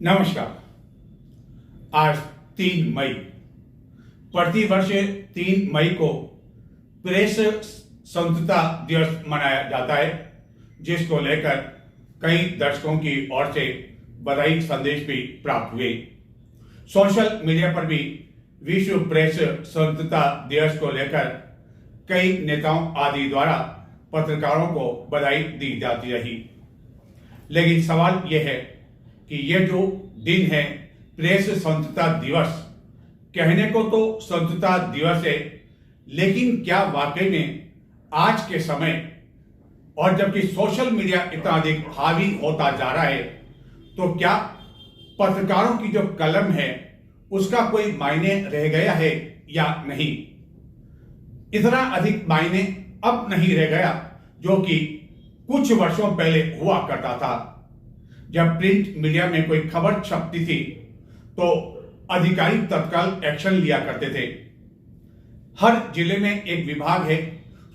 नमस्कार। आज 3 मई, प्रतिवर्ष 3 मई को प्रेस स्वतंत्रता दिवस मनाया जाता है, जिसको लेकर कई दर्शकों की ओर से बधाई संदेश भी प्राप्त हुए। सोशल मीडिया पर भी विश्व प्रेस स्वतंत्रता दिवस को लेकर कई नेताओं आदि द्वारा पत्रकारों को बधाई दी जाती रही। लेकिन सवाल यह है कि यह जो दिन है प्रेस स्वतंत्रता दिवस, कहने को तो स्वतंत्रता दिवस है, लेकिन क्या वाकई में आज के समय और जबकि सोशल मीडिया इतना अधिक हावी होता जा रहा है, तो क्या पत्रकारों की जो कलम है उसका कोई मायने रह गया है या नहीं? इतना अधिक मायने अब नहीं रह गया जो कि कुछ वर्षों पहले हुआ करता था। जब प्रिंट मीडिया में कोई खबर छपती थी तो अधिकारी तत्काल एक्शन लिया करते थे। हर जिले में एक विभाग है,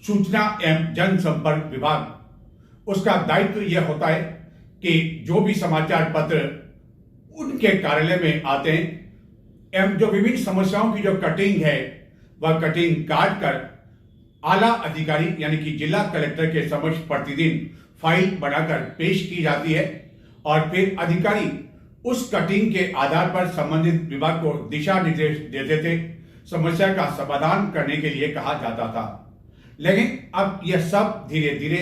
सूचना एवं जनसंपर्क विभाग। उसका दायित्व यह होता है कि जो भी समाचार पत्र उनके कार्यालय में आते हैं एवं जो विभिन्न समस्याओं की जो कटिंग है वह कटिंग काट कर आला अधिकारी यानी कि जिला कलेक्टर के समक्ष प्रतिदिन फाइल बनाकर पेश की जाती है और फिर अधिकारी उस कटिंग के आधार पर संबंधित विभाग को दिशा निर्देश देते थे, समस्या का समाधान करने के लिए कहा जाता था। लेकिन अब यह सब धीरे धीरे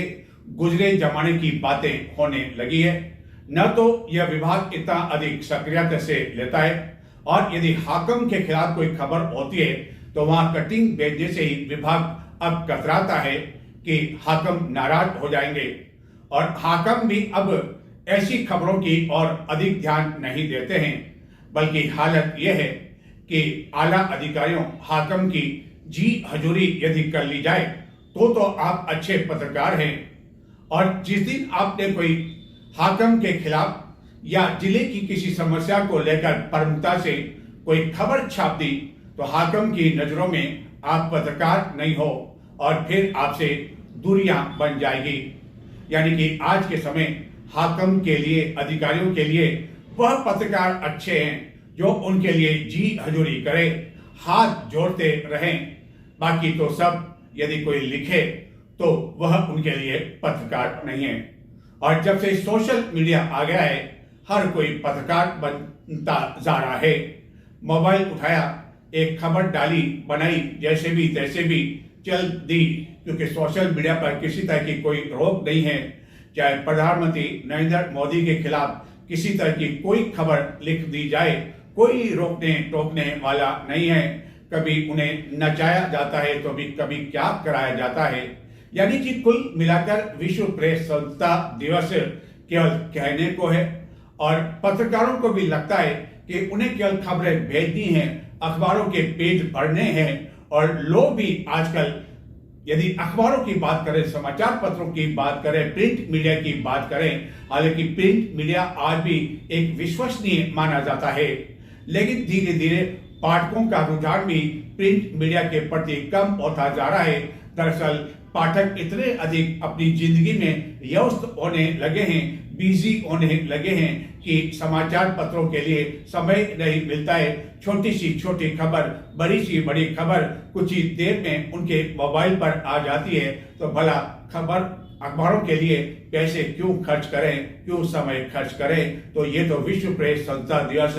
गुजरे जमाने की बातें होने लगी है। न तो यह विभाग इतना अधिक सक्रियता से लेता है और यदि हाकिम के खिलाफ कोई खबर होती है तो वहां कटिंग भेजने से ही विभाग अब कतराता है कि हाकिम नाराज हो जाएंगे और हाकिम भी अब ऐसी खबरों की और अधिक ध्यान नहीं देते हैं, बल्कि हालत यह है कि आला अधिकारियों हाकिम की जी हजूरी यदि कर ली जाए तो आप अच्छे पत्रकार हैं, और जिस दिन आपने कोई हाकिम के खिलाफ या जिले की किसी समस्या को लेकर प्रमुखता से कोई खबर छाप दी तो हाकिम की नजरों में आप पत्रकार नहीं हो और फिर आपसे दूरियां बन जाएगी। यानी कि आज के समय हाकिम के लिए, अधिकारियों के लिए वह पत्रकार अच्छे हैं जो उनके लिए जी हजूरी करे, हाथ जोड़ते रहें। बाकी तो सब यदि कोई लिखे तो वह उनके लिए पत्रकार नहीं है। और जब से सोशल मीडिया आ गया है हर कोई पत्रकार बनता जा रहा है। मोबाइल उठाया, एक खबर डाली, बनाई, जैसे भी तैसे भी चल दी, क्योंकि सोशल मीडिया पर किसी तरह की कोई रोक नहीं है। चाहे प्रधानमंत्री नरेंद्र मोदी के खिलाफ किसी तरह की कोई खबर लिख दी जाए, कोई रोकने टोकने वाला नहीं है। कभी उन्हें नचाया जाता है तो भी कभी क्या कराया जाता है। यानी कि कुल मिलाकर विश्व प्रेस स्वतंत्रता दिवस केवल कहने को है और पत्रकारों को भी लगता है कि उन्हें केवल खबरें भेजनी हैं, अखबारों के पेज भरने हैं। और लोग भी आजकल यदि अखबारों की बात करें, समाचार पत्रों की बात करें, प्रिंट मीडिया की बात करें, हालांकि प्रिंट मीडिया आज भी एक विश्वसनीय माना जाता है, लेकिन धीरे धीरे पाठकों का रुझान भी प्रिंट मीडिया के प्रति कम होता जा रहा है। दरअसल पाठक इतने अधिक अपनी जिंदगी में व्यस्त होने लगे हैं, बिजी होने लगे हैं कि समाचार पत्रों के लिए समय नहीं मिलता है। छोटी सी छोटी खबर, बड़ी सी बड़ी खबर कुछ ही देर में उनके मोबाइल पर आ जाती है, तो भला खबर अखबारों के लिए पैसे क्यों खर्च करें, क्यों समय खर्च करें? तो ये तो विश्व प्रेस स्वतंत्रता दिवस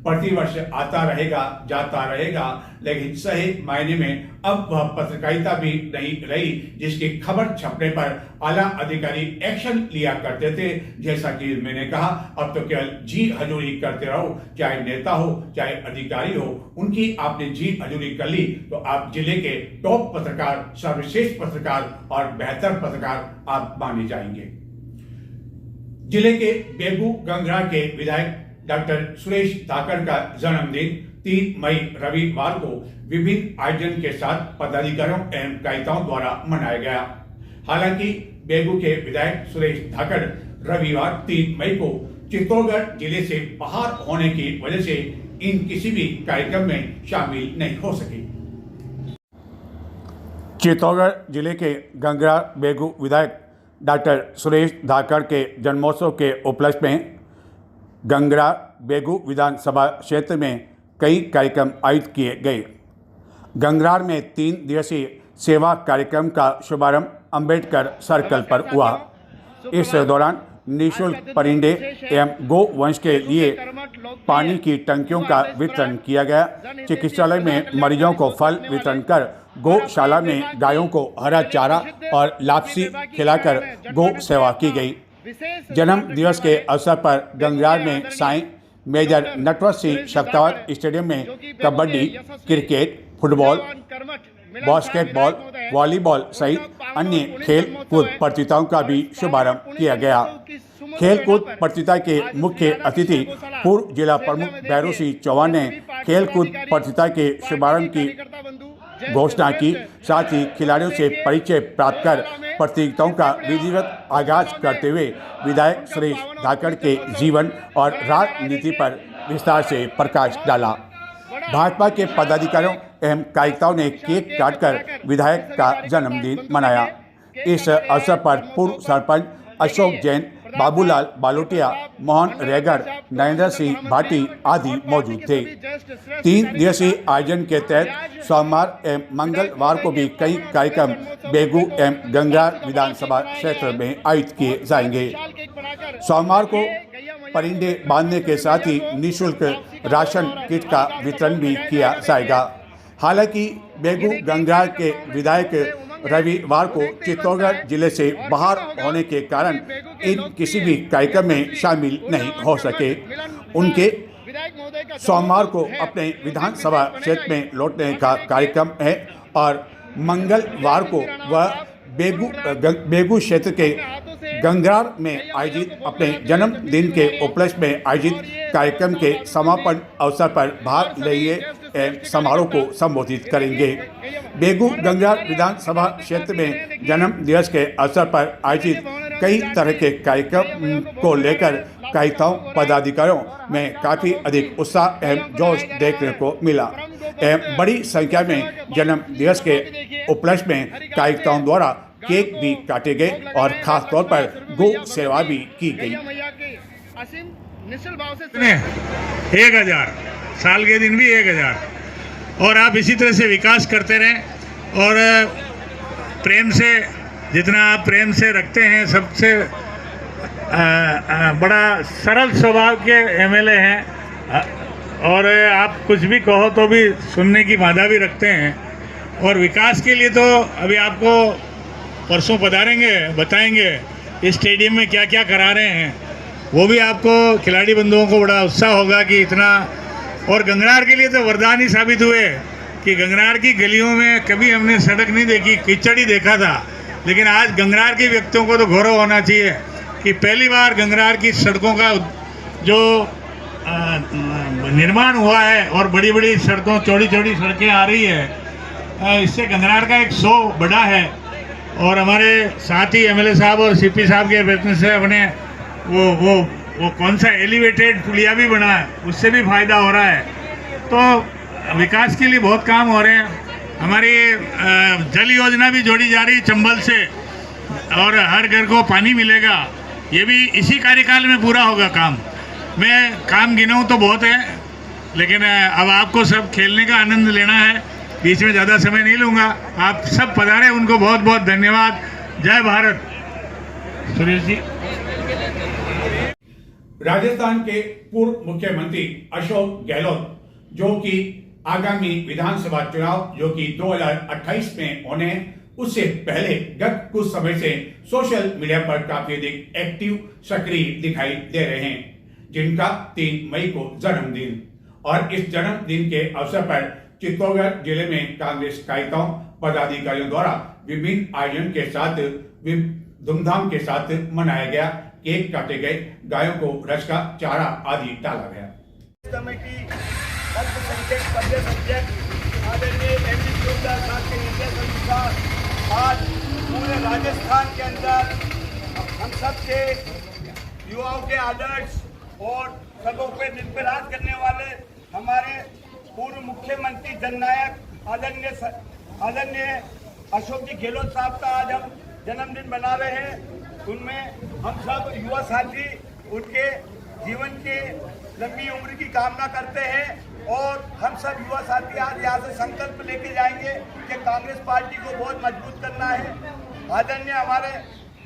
प्रतिवर्ष आता रहेगा, जाता रहेगा, लेकिन सही मायने में अब वह पत्रकारिता भी नहीं रही जिसकी खबर छपने पर आला अधिकारी एक्शन लिया करते थे। जैसा कि मैंने कहा, अब तो केवल जी हजूरी करते रहो, चाहे नेता हो चाहे अधिकारी हो, उनकी आपने जी हजूरी कर ली तो आप जिले के टॉप पत्रकार, सर्वश्रेष्ठ पत्रकार और बेहतर पत्रकार आप माने जाएंगे। जिले के बेगू गंगरा के विधायक डॉक्टर सुरेश धाकड़ का जन्मदिन 3 मई रविवार को विभिन्न आयोजन के साथ पदाधिकारियों एवं कार्यकर्ताओं द्वारा मनाया गया। हालांकि बेगू के विधायक सुरेश धाकड़ रविवार 3 मई को चित्तौड़गढ़ जिले से बाहर होने की वजह से इन किसी भी कार्यक्रम में शामिल नहीं हो सके। चित्तौड़गढ़ जिले के गंगरा बेगू विधायक डॉक्टर सुरेश धाकड़ के जन्मोत्सव के उपलक्ष्य में गंगरा बेगू विधानसभा क्षेत्र में कई कार्यक्रम आयोजित किए गए। गंगरार में 3 दिवसीय सेवा कार्यक्रम का शुभारंभ अंबेडकर सर्कल पर हुआ। इस दौरान निःशुल्क परिंदे एवं गौ वंश के लिए पानी की टंकियों का वितरण किया गया। चिकित्सालय में मरीजों को फल वितरण कर गौशाला में गायों को हरा चारा और लापसी खिलाकर गौ सेवा की गई। जन्म दिवस के अवसर पर गंगरार में साईं मेजर नटवर सिंह शक्तावत स्टेडियम में kabaddi, cricket, football, basketball, volleyball सहित अन्य खेल कूद प्रतियोगिताओं का भी शुभारंभ किया गया। खेल कूद प्रतियोगिता के मुख्य अतिथि पूर्व जिला प्रमुख भैरू सिंह चौहान ने खेल कूद प्रतियोगिता के शुभारंभ की घोषणा की। साथ ही खिलाड़ियों से परिचय प्राप्त कर प्रतियोगिताओं का विधिवत आगाज करते हुए विधायक सुरेश धाकड़ के जीवन और राजनीति पर विस्तार से प्रकाश डाला। भाजपा के पदाधिकारियों एवं कार्यकर्ताओं ने केक काटकर विधायक का जन्मदिन मनाया। इस अवसर पर पूर्व सरपंच अशोक जैन, बाबूलाल बालोटिया, मोहन रेगर, नरेंद्र सिंह भाटी आदि मौजूद थे। 3 दिवसीय आयोजन के तहत सोमवार एवं मंगलवार को भी कई कार्यक्रम बेगू एवं गंगरार विधानसभा क्षेत्र में आयोजित किए जाएंगे। सोमवार को परिंदे बांधने के साथ ही निःशुल्क राशन किट का वितरण भी किया जाएगा। हालांकि बेगू गंगरार के विधायक रविवार को चित्तौड़गढ़ जिले से बाहर होने के कारण इन किसी भी कार्यक्रम में शामिल नहीं हो सके। उनके सोमवार को अपने विधानसभा क्षेत्र में लौटने का कार्यक्रम है और मंगलवार को वह बेगू क्षेत्र के गंगरार में आयोजित अपने जन्मदिन के उपलक्ष्य में आयोजित कार्यक्रम के समापन अवसर पर भाग लेंगे समारोह को संबोधित करेंगे। बेगू गंगरार विधानसभा क्षेत्र में जन्म दिवस के अवसर पर आयोजित कई तरह के कार्यक्रम को लेकर कार्यकर्ताओं पदाधिकारियों में काफ़ी अधिक उत्साह एवं जोश देखने को मिला एवं बड़ी संख्या में जन्म दिवस के उपलक्ष्य में कार्यकर्ताओं द्वारा केक भी काटे गए और खास तौर पर गौ सेवा भी की गई। 1000 साल के दिन भी 1000 और आप इसी तरह से विकास करते रहें और प्रेम से जितना आप प्रेम से रखते हैं, सबसे बड़ा सरल स्वभाव के एमएलए हैं और आप कुछ भी कहो तो भी सुनने की बाधा भी रखते हैं। और विकास के लिए तो अभी आपको परसों पधारेंगे, बताएंगे इस स्टेडियम में क्या क्या करा रहे हैं, वो भी आपको खिलाड़ी बंधुओं को बड़ा उत्साह होगा कि इतना। और गंगरार के लिए तो वरदान ही साबित हुए कि गंगरार की गलियों में कभी हमने सड़क नहीं देखी, कीचड़ ही देखा था, लेकिन आज गंगरार के व्यक्तियों को तो गौरव होना चाहिए कि पहली बार गंगरार की सड़कों का जो निर्माण हुआ है और बड़ी बड़ी सड़कों, चौड़ी चौड़ी सड़कें आ रही है, इससे गंगरार का एक 100 बड़ा है। और हमारे साथ ही एमएलए साहब और सीपी साहब के प्रयत्न से अपने वो कौन सा एलिवेटेड पुलिया भी बना है, उससे भी फायदा हो रहा है। तो विकास के लिए बहुत काम हो रहे हैं। हमारी जल योजना भी जोड़ी जा रही है चंबल से और हर घर को पानी मिलेगा, ये भी इसी कार्यकाल में पूरा होगा काम। मैं काम गिनाऊँ तो बहुत है, लेकिन अब आपको सब खेलने का आनंद लेना है, बीच में ज़्यादा समय नहीं लूँगा। आप सब पधारे, उनको बहुत बहुत धन्यवाद। जय भारत। सुरेश जी। राजस्थान के पूर्व मुख्यमंत्री अशोक गहलोत, जो कि आगामी विधानसभा चुनाव जो कि 2028 में होने हैं, उससे पहले गत कुछ समय से सोशल मीडिया पर काफी अधिक एक्टिव, सक्रिय दिखाई दे रहे हैं, जिनका 3 मई को जन्मदिन। और इस जन्मदिन के अवसर पर चित्तौड़गढ़ जिले में कांग्रेस कार्यकर्ताओं पदाधिकारियों द्वारा विभिन्न आयोजन के साथ धूमधाम के साथ मनाया गया। केक काटे गए, गायों को रस का चारा आदि डाला गया। कमेटी अल्पसंख्यक प्रदेश अध्यक्ष आदरणीय एमपी शिवदास साहब के निर्देश अनुसार आज पूरे राजस्थान के अंदर हम सब के युवाओं के आदर्श और सबों पे निर्भराज करने वाले हमारे पूर्व मुख्यमंत्री जननायक आदरणीय अशोक जी गहलोत साहब का आज हम जन्मदिन मना रहे हैं। उनमें हम सब युवा साथी उनके जीवन के लंबी उम्र की कामना करते हैं। और हम सब युवा साथी आज यहाँ से संकल्प लेके जाएंगे कि कांग्रेस पार्टी को बहुत मजबूत करना है। आदरणीय हमारे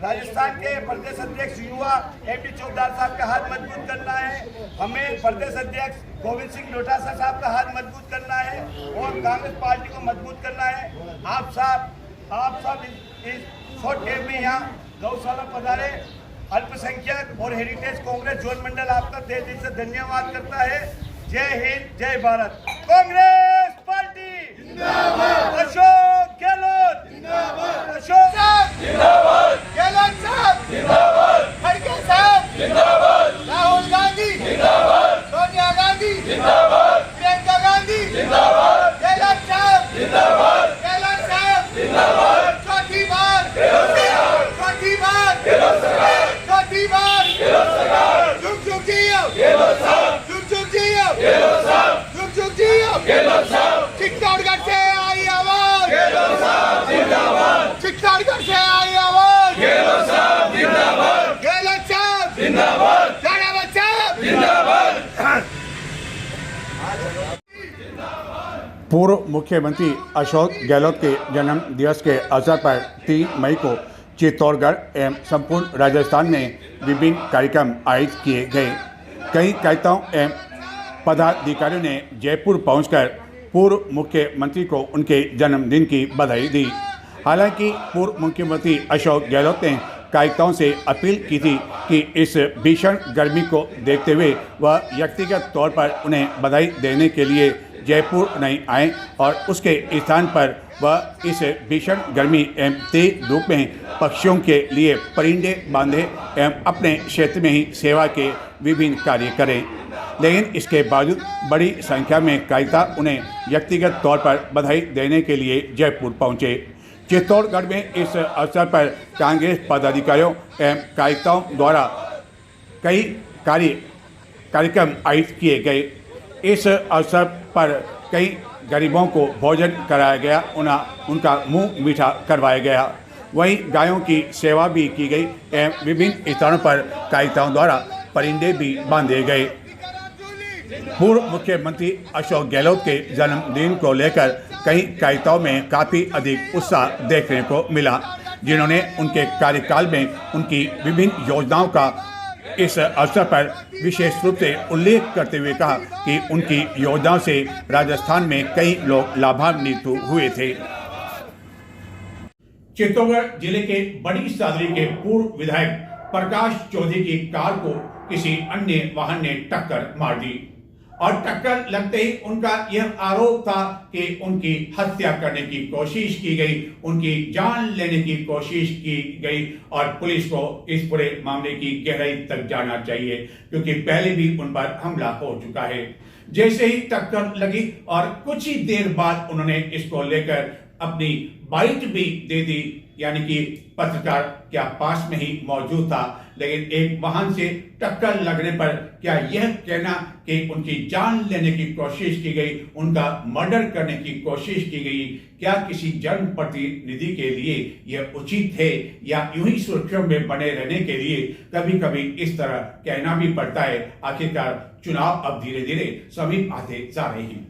राजस्थान के प्रदेश अध्यक्ष युवा MP चौधरी साहब का हाथ मजबूत करना है। हमें प्रदेश अध्यक्ष गोविंद सिंह डोटासरा साहब का हाथ मजबूत करना है और कांग्रेस पार्टी को मजबूत करना है। आप सब इस शॉर्ट टाइम में यहाँ गौशाला पधारे। अल्पसंख्यक और हेरिटेज कांग्रेस जोन मंडल आपका तहे दिल से धन्यवाद करता है। जय हिंद, जय भारत। कांग्रेस पार्टी जिंदाबाद। अशोक गहलोत जिंदाबाद। अशोक साहब जिंदाबाद। गहलोत साहब जिंदाबाद। खड़गे साहब जिंदाबाद। राहुल गांधी जिंदाबाद। सोनिया गांधी जिंदाबाद। प्रियंका गांधी जिंदाबाद। गहलोत साहब जिंदाबाद। गहलोत साहब जिंदाबाद। चौथी बार चौथी बार चौथी बार जुग जुग जियो गहलोत साहब। जुग जुग जियो गहलोत साहब। जुग जुग जियो गहलोत साहब। चित्तौड़गढ़ से आई आवाज गहलोत साहब जिंदाबाद। चित्तौड़गढ़ से आई आवाज गहलोत साहब जिंदाबाद। गहलोत साहब जिंदाबाद। राणावत साहब जिंदाबाद। पूर्व मुख्यमंत्री अशोक गहलोत के जन्म दिवस के अवसर पर 3 मई को चित्तौड़गढ़ एवं संपूर्ण राजस्थान में विभिन्न कार्यक्रम आयोजित किए गए। कई कार्यकर्ताओं एवं पदाधिकारियों ने जयपुर पहुंचकर पूर्व मुख्यमंत्री को उनके जन्मदिन की बधाई दी। हालांकि पूर्व मुख्यमंत्री अशोक गहलोत ने कार्यकर्ताओं से अपील की थी कि इस भीषण गर्मी को देखते हुए वह व्यक्तिगत तौर पर उन्हें बधाई देने के लिए जयपुर नहीं आए और उसके स्थान पर वह इस भीषण गर्मी एवं तेज धूप में पक्षियों के लिए परिंदे बांधे एवं अपने क्षेत्र में ही सेवा के विभिन्न कार्य करें। लेकिन इसके बावजूद बड़ी संख्या में कार्यकर्ता उन्हें व्यक्तिगत तौर पर बधाई देने के लिए जयपुर पहुंचे। चित्तौड़गढ़ में इस अवसर पर कांग्रेस पदाधिकारियों एवं कार्यकर्ताओं द्वारा कई कार्यक्रम आयोजित किए गए। इस अवसर पर कई गरीबों को भोजन कराया गया, उनका मुंह मीठा करवाया गया। वहीं गायों की सेवा भी की गई एवं विभिन्न स्थानों पर कार्यकर्ताओं द्वारा परिंदे भी बांधे गए। पूर्व मुख्यमंत्री अशोक गहलोत के जन्मदिन को लेकर कई कार्यकर्ताओं में काफ़ी अधिक उत्साह देखने को मिला, जिन्होंने उनके कार्यकाल में उनकी विभिन्न योजनाओं का इस अवसर पर विशेष रूप से उल्लेख करते हुए कहा कि उनकी योजनाओं से राजस्थान में कई लोग लाभान्वित हुए थे। चित्तौड़गढ़ जिले के बड़ी सादरी के पूर्व विधायक प्रकाश चौधरी की कार को किसी अन्य वाहन ने टक्कर मार दी और टक्कर लगते ही उनका यह आरोप था कि उनकी हत्या करने की कोशिश की गई, उनकी जान लेने की कोशिश की गई और पुलिस को इस पूरे मामले की गहराई तक जाना चाहिए, क्योंकि पहले भी उन पर हमला हो चुका है। जैसे ही टक्कर लगी और कुछ ही देर बाद उन्होंने इसको लेकर अपनी बाइट भी दे दी, यानी कि पत्रकार क्या पास में ही मौजूद था, लेकिन एक वाहन से टक्कर लगने पर क्या यह कहना कि उनकी जान लेने की कोशिश की गई, उनका मर्डर करने की कोशिश की गई, क्या किसी जनप्रतिनिधि के लिए यह उचित है या यूं ही सुर्खियों में बने रहने के लिए कभी कभी इस तरह कहना भी पड़ता है। आखिरकार चुनाव अब धीरे धीरे समीप आते जा रहे हैं।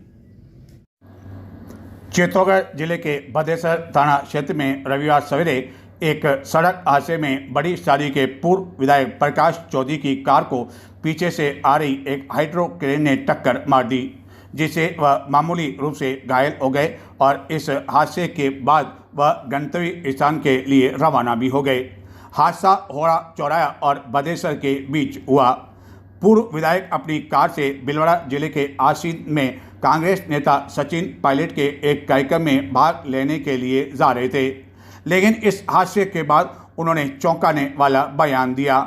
चित्तौड़गढ़ जिले के भदेसर थाना क्षेत्र में रविवार सवेरे एक सड़क हादसे में बड़ी सादरी के पूर्व विधायक प्रकाश चौधरी की कार को पीछे से आ रही एक हाइड्रो क्रेन ने टक्कर मार दी, जिससे वह मामूली रूप से घायल हो गए और इस हादसे के बाद वह गंतव्य स्थान के लिए रवाना भी हो गए। हादसा होड़ा चौराया और भदेसर के बीच हुआ। पूर्व विधायक अपनी कार से भिलवाड़ा जिले के आसीन में कांग्रेस नेता सचिन पायलट के एक कार्यक्रम में भाग लेने के लिए जा रहे थे, लेकिन इस हादसे के बाद उन्होंने चौंकाने वाला बयान दिया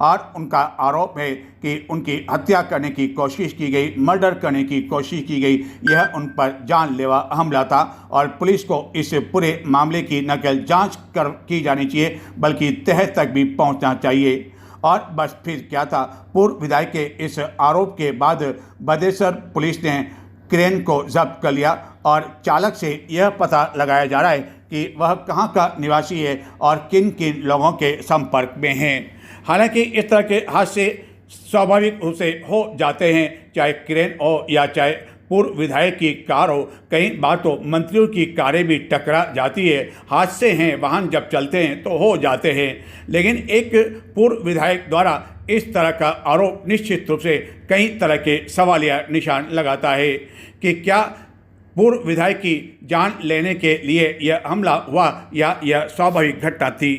और उनका आरोप है कि उनकी हत्या करने की कोशिश की गई, मर्डर करने की कोशिश की गई। यह उन पर जानलेवा हमला था और पुलिस को इस पूरे मामले की नकल जांच की जानी चाहिए, बल्कि तह तक भी पहुंचना चाहिए। और बस फिर क्या था, पूर्व विधायक के इस आरोप के बाद भदेसर पुलिस ने क्रेन को जब्त कर लिया और चालक से यह पता लगाया जा रहा है कि वह कहां का निवासी है और किन किन लोगों के संपर्क में हैं। हालांकि इस तरह के हादसे स्वाभाविक रूप से हो जाते हैं, चाहे क्रेन हो या चाहे पूर्व विधायक की कार हो। कई बार तो मंत्रियों की कारें भी टकरा जाती है। हादसे हैं, वाहन जब चलते हैं तो हो जाते हैं। लेकिन एक पूर्व विधायक द्वारा इस तरह का आरोप निश्चित रूप से कई तरह के सवालिया निशान लगाता है कि क्या पूर्व विधायक की जान लेने के लिए यह हमला हुआ या यह स्वाभाविक घटना थी।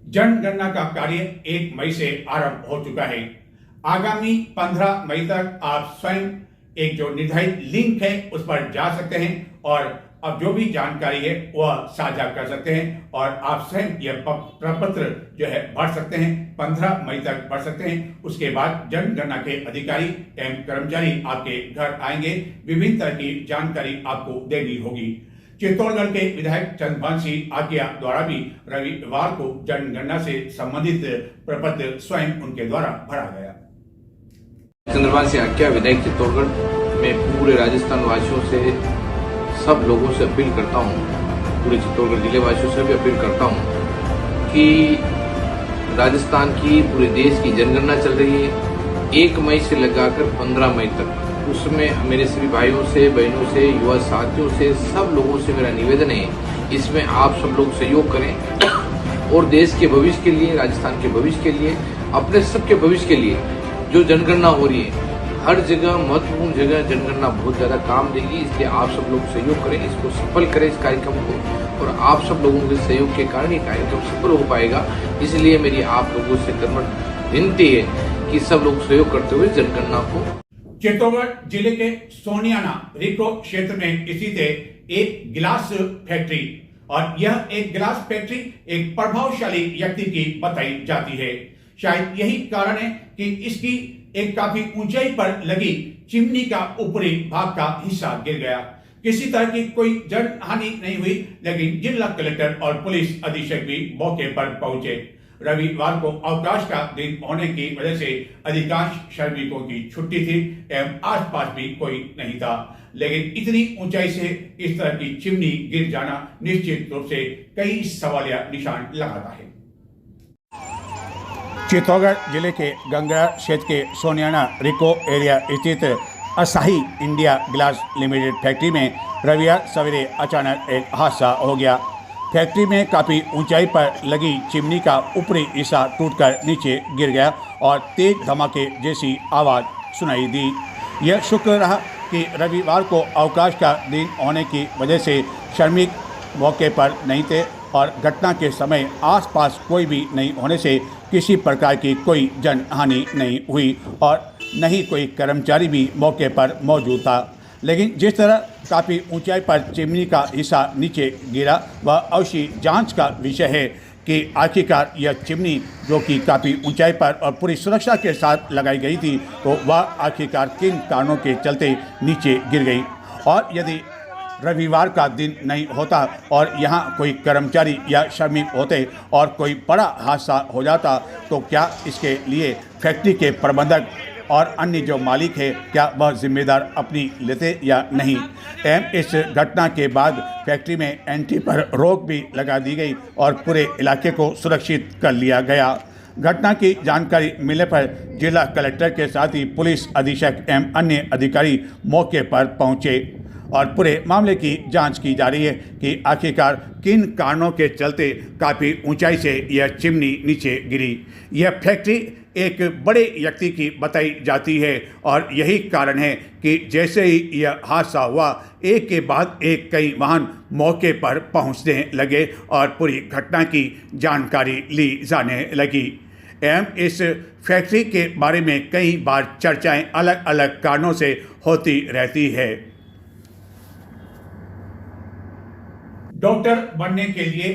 जनगणना का कार्य 1 मई से आरंभ हो चुका है। आगामी 15 मई तक आप स्वयं एक जो निर्धारित लिंक है उस पर जा सकते हैं और अब जो भी जानकारी है वह साझा कर सकते हैं और आप स्वयं यह प्रपत्र जो है भर सकते हैं। 15 मई तक भर सकते हैं। उसके बाद जनगणना के अधिकारी एवं कर्मचारी आपके घर आएंगे। विभिन्न तरह की जानकारी आपको देनी होगी। चित्तौड़गढ़ के विधायक चंद्रभान आज्ञा द्वारा भी रविवार को जनगणना से संबंधित प्रपत्र स्वयं उनके द्वारा भरा गया। चंद्रभान सिंह आज्ञा विधायक चित्तौड़गढ़ में पूरे राजस्थान वासियों से सब लोगों से अपील करता हूं, पूरे चित्तौड़गढ़ जिले वासियों से भी अपील करता हूं कि राजस्थान की पूरे देश की जनगणना चल रही है 1 मई से लगाकर 15 मई तक। उसमें मेरे सभी भाइयों से, बहनों से, युवा साथियों से, सब लोगों से मेरा निवेदन है इसमें आप सब लोग सहयोग करें और देश के भविष्य के लिए, राजस्थान के भविष्य के लिए, अपने सबके भविष्य के लिए जो जनगणना हो रही है हर जगह महत्वपूर्ण जगह जनगणना बहुत ज्यादा काम देगी। इसलिए आप सब लोग सहयोग करें, इसको सफल करें इस कार्यक्रम को और आप सब लोगों के सहयोग के कारण ये कार्यक्रम सफल हो पाएगा। इसलिए मेरी आप लोगों से कर्मठ विनती है कि सब लोग सहयोग करते हुए जनगणना को। चित्तौड़गढ़ जिले के सोनियाना रिको क्षेत्र में स्थित एक गिलास फैक्ट्री और यह एक गिलास फैक्ट्री एक प्रभावशाली व्यक्ति की बताई जाती है। शायद यही कारण है कि इसकी एक काफी ऊंचाई पर लगी चिमनी का ऊपरी भाग का हिस्सा गिर गया। किसी तरह की कोई जन हानि नहीं हुई, लेकिन जिला कलेक्टर और पुलिस अधीक्षक भी मौके पर पहुंचे। रविवार को अवकाश का दिन होने की वजह से अधिकांश श्रमिकों की छुट्टी थी एवं आसपास भी कोई नहीं था। लेकिन इतनी ऊंचाई से इस तरह की चिमनी गिर जाना निश्चित रूप से कई सवालिया निशान लगाता है। चित्तौड़गढ़ जिले के गंगरा क्षेत्र के सोनियाना रिको एरिया स्थित Asahi India glass limited factory में रविवार सवेरे अचानक एक हादसा हो गया। फैक्ट्री में काफ़ी ऊंचाई पर लगी चिमनी का ऊपरी हिस्सा टूटकर नीचे गिर गया और तेज धमाके जैसी आवाज़ सुनाई दी। यह शुक्र रहा कि रविवार को अवकाश का दिन होने की वजह से श्रमिक मौके पर नहीं थे और घटना के समय आसपास कोई भी नहीं होने से किसी प्रकार की कोई जन हानि नहीं हुई और न ही कोई कर्मचारी भी मौके पर मौजूद था। लेकिन जिस तरह काफ़ी ऊंचाई पर चिमनी का हिस्सा नीचे गिरा वह अवश्य जांच का विषय है कि आखिरकार यह चिमनी जो कि काफ़ी ऊंचाई पर और पूरी सुरक्षा के साथ लगाई गई थी तो वह आखिरकार किन कारणों के चलते नीचे गिर गई। और यदि रविवार का दिन नहीं होता और यहाँ कोई कर्मचारी या श्रमिक होते और कोई बड़ा हादसा हो जाता तो क्या इसके लिए फैक्ट्री के प्रबंधक और अन्य जो मालिक है क्या वह जिम्मेदार अपनी लेते या नहीं। एवं इस घटना के बाद फैक्ट्री में एंट्री पर रोक भी लगा दी गई और पूरे इलाके को सुरक्षित कर लिया गया। घटना की जानकारी मिलने पर जिला कलेक्टर के साथ ही पुलिस अधीक्षक एवं अन्य अधिकारी मौके पर पहुंचे और पूरे मामले की जांच की जा रही है कि आखिरकार किन कारणों के चलते काफ़ी ऊंचाई से यह चिमनी नीचे गिरी। यह फैक्ट्री एक बड़े व्यक्ति की बताई जाती है और यही कारण है कि जैसे ही यह हादसा हुआ एक के बाद एक कई वाहन मौके पर पहुंचने लगे और पूरी घटना की जानकारी ली जाने लगी। एवं इस फैक्ट्री के बारे में कई बार चर्चाएं अलग अलग कारणों से होती रहती है। डॉक्टर बनने के लिए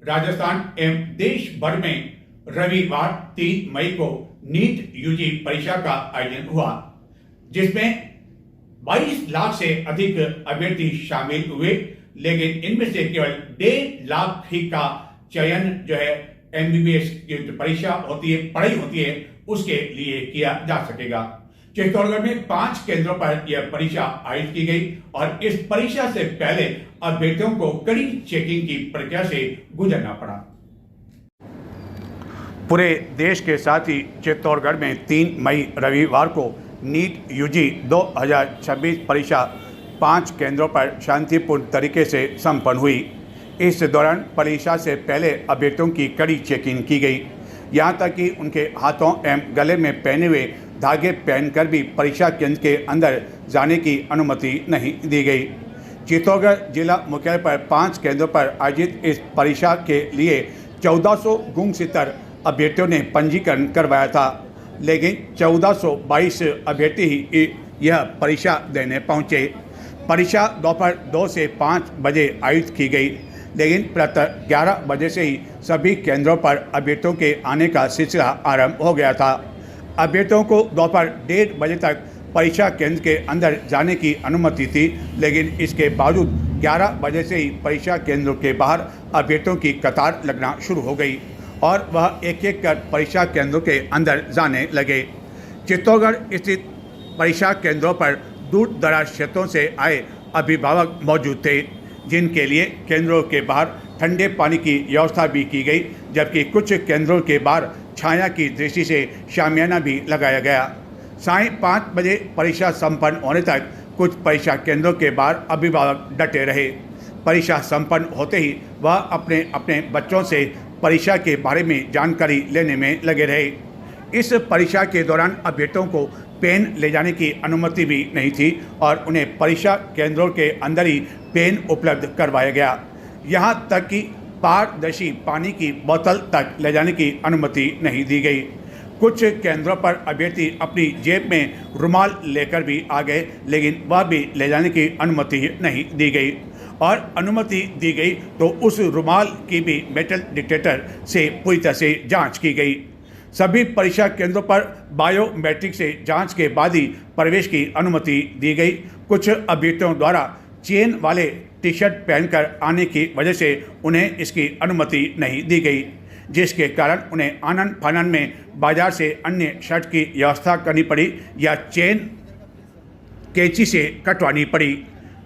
राजस्थान एवं देश भर में रविवार 3 मई को नीट यूजी परीक्षा का आयोजन हुआ, जिसमें 22 लाख से अधिक अभ्यर्थी शामिल हुए। लेकिन इनमें से केवल 1.5 लाख ही का चयन जो है एमबीबीएस की जो परीक्षा होती है, पढ़ाई होती है, उसके लिए किया जा सकेगा। चित्तौड़गढ़ में 5 केंद्रों पर यह परीक्षा आयोजित की गई और इस परीक्षा से पहले अभ्यर्थियों को कड़ी चेकिंग की प्रक्रिया से गुजरना पड़ा। पूरे देश के साथ ही चित्तौड़गढ़ में 3 मई रविवार को नीट यूजी 2026 परीक्षा 5 केंद्रों पर शांतिपूर्ण तरीके से संपन्न हुई। इस दौरान परीक्षा से पहले अभ्यर्थियों की कड़ी चेकिंग की गई। यहाँ तक कि उनके हाथों एवं गले में पहने हुए धागे पहनकर भी परीक्षा केंद्र के अंदर जाने की अनुमति नहीं दी गई। चित्तौड़गढ़ जिला मुख्यालय पर 5 केंद्रों पर आयोजित इस परीक्षा के लिए 1400 गुमशुदा अभ्यर्थियों ने पंजीकरण करवाया था, लेकिन 1422 अभ्यर्थी ही यह परीक्षा देने पहुंचे। परीक्षा दोपहर 2 से 5 बजे आयोजित की गई, लेकिन प्रातः 11 बजे से ही सभी केंद्रों पर अभ्यर्थियों के आने का सिलसिला आरंभ हो गया था। अभ्यर्थियों को दोपहर 1:30 बजे तक परीक्षा केंद्र के अंदर जाने की अनुमति थी, लेकिन इसके बावजूद 11 बजे से ही परीक्षा केंद्रों के बाहर अभ्यर्थियों की कतार लगना शुरू हो गई और वह एक एक कर परीक्षा केंद्रों के अंदर जाने लगे। चित्तौड़गढ़ स्थित परीक्षा केंद्रों पर दूर दराज क्षेत्रों से आए अभिभावक मौजूद थे, जिनके लिए केंद्रों के बाहर ठंडे पानी की व्यवस्था भी की गई, जबकि कुछ केंद्रों के बाहर छाया की दृष्टि से शामियाना भी लगाया गया। सायं 5 बजे परीक्षा संपन्न होने तक कुछ परीक्षा केंद्रों के बाहर अभिभावक डटे रहे। परीक्षा संपन्न होते ही वह अपने अपने बच्चों से परीक्षा के बारे में जानकारी लेने में लगे रहे। इस परीक्षा के दौरान अभ्यर्थियों को पेन ले जाने की अनुमति भी नहीं थी और उन्हें परीक्षा केंद्रों के अंदर ही पेन उपलब्ध करवाया गया। यहाँ तक कि पारदर्शी पानी की बोतल तक ले जाने की अनुमति नहीं दी गई। कुछ केंद्रों पर अभ्यर्थी अपनी जेब में रुमाल लेकर भी आ गए, लेकिन वह भी ले जाने की अनुमति नहीं दी गई और अनुमति दी गई तो उस रुमाल की भी मेटल डिटेक्टर से पूरी तरह से जांच की गई। सभी परीक्षा केंद्रों पर बायोमेट्रिक से जांच के बाद ही प्रवेश की अनुमति दी गई। कुछ अभ्यर्थियों द्वारा चेन वाले टी शर्ट पहनकर आने की वजह से उन्हें इसकी अनुमति नहीं दी गई, जिसके कारण उन्हें आनन फानन में बाजार से अन्य शर्ट की व्यवस्था करनी पड़ी या चेन कैंची से कटवानी पड़ी।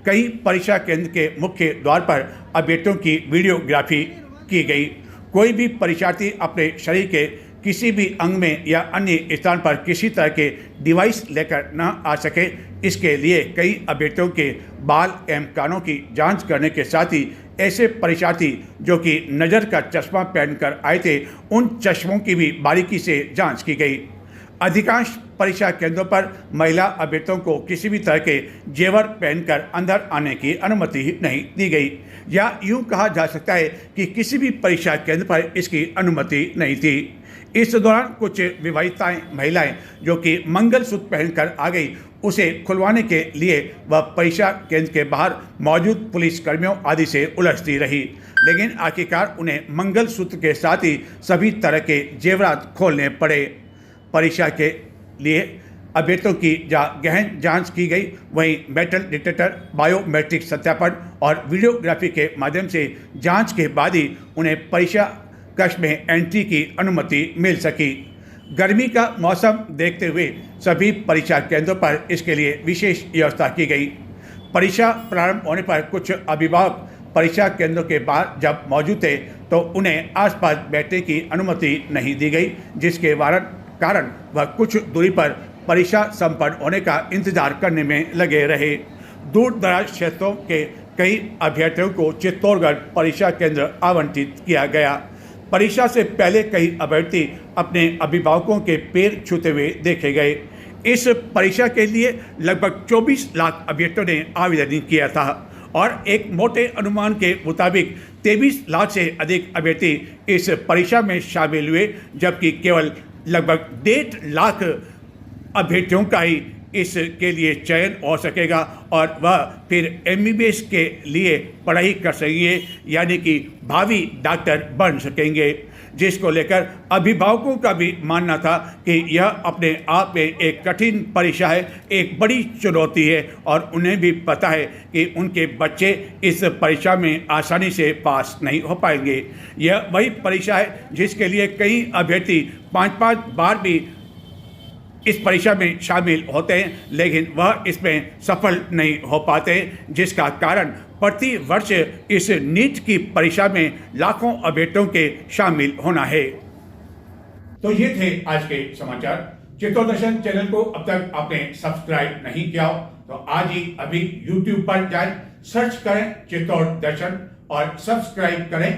कई परीक्षा केंद्र के मुख्य द्वार पर अभ्यर्थियों की वीडियोग्राफी की गई। कोई भी परीक्षार्थी अपने शरीर के किसी भी अंग में या अन्य स्थान पर किसी तरह के डिवाइस लेकर न आ सके, इसके लिए कई अभ्यर्थियों के बाल एवं कानों की जांच करने के साथ ही ऐसे परीक्षार्थी जो कि नज़र का चश्मा पहनकर आए थे, उन चश्मों की भी बारीकी से जांच की गई। अधिकांश परीक्षा केंद्रों पर महिला अभ्यर्थियों को किसी भी तरह के जेवर पहनकर अंदर आने की अनुमति नहीं दी गई, या यूं कहा जा सकता है कि किसी भी परीक्षा केंद्र पर इसकी अनुमति नहीं थी। इस दौरान कुछ विवाहिताएं महिलाएं जो कि मंगलसूत्र पहनकर आ गई, उसे खुलवाने के लिए वह परीक्षा केंद्र के बाहर मौजूद पुलिस कर्मियों आदि से उलझती रही, लेकिन आखिरकार उन्हें मंगलसूत्र के साथ ही सभी तरह के जेवरात खोलने पड़े। परीक्षा के लिए अभ्यर्थियों की गहन जांच की गई, वहीं मेटल डिटेक्टर, बायोमेट्रिक सत्यापन और वीडियोग्राफी के माध्यम से जांच के बाद ही उन्हें परीक्षा कक्ष में एंट्री की अनुमति मिल सकी। गर्मी का मौसम देखते हुए सभी परीक्षा केंद्रों पर इसके लिए विशेष व्यवस्था की गई। परीक्षा प्रारंभ होने पर कुछ अभिभावक परीक्षा केंद्रों के बाहर जब मौजूद थे तो उन्हें आसपास बैठने की अनुमति नहीं दी गई, जिसके कारण वह कुछ दूरी पर परीक्षा संपन्न होने का इंतजार करने में लगे रहे। दूर दराज क्षेत्रों के कई अभ्यर्थियों को चित्तौड़गढ़ परीक्षा केंद्र आवंटित किया गया। परीक्षा से पहले कई अभ्यर्थी अपने अभिभावकों के पैर छूते हुए देखे गए। इस परीक्षा के लिए लगभग 24 लाख अभ्यर्थियों ने आवेदन किया था और एक मोटे अनुमान के मुताबिक 23 लाख से अधिक अभ्यर्थी इस परीक्षा में शामिल हुए, जबकि केवल लगभग 1.5 लाख अभ्यर्थियों का ही इसके लिए चयन हो सकेगा और वह फिर MBBS के लिए पढ़ाई कर सकेंगे, यानी कि भावी डॉक्टर बन सकेंगे, जिसको लेकर अभिभावकों का भी मानना था कि यह अपने आप में एक कठिन परीक्षा है, एक बड़ी चुनौती है और उन्हें भी पता है कि उनके बच्चे इस परीक्षा में आसानी से पास नहीं हो पाएंगे। यह वही परीक्षा है जिसके लिए कई अभ्यर्थी 5-5 बार भी इस परीक्षा में शामिल होते हैं, लेकिन वह इसमें सफल नहीं हो पाते, जिसका कारण प्रति वर्ष इस नीट की परीक्षा में लाखों अभ्यर्थियों के शामिल होना है। तो ये थे आज के समाचार। चित्तौड़ दर्शन चैनल को अब तक आपने सब्सक्राइब नहीं किया हो तो आज ही अभी YouTube पर जाएं, सर्च करें चित्तौड़ दर्शन और सब्सक्राइब करें।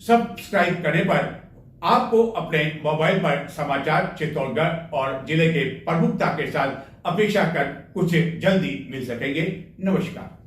सब्सक्राइब करने पर आपको अपने मोबाइल पर समाचार चित्तौड़गढ़ और जिले के प्रमुखता के साथ अपेक्षाकृत कुछ जल्दी मिल सकेंगे। नमस्कार।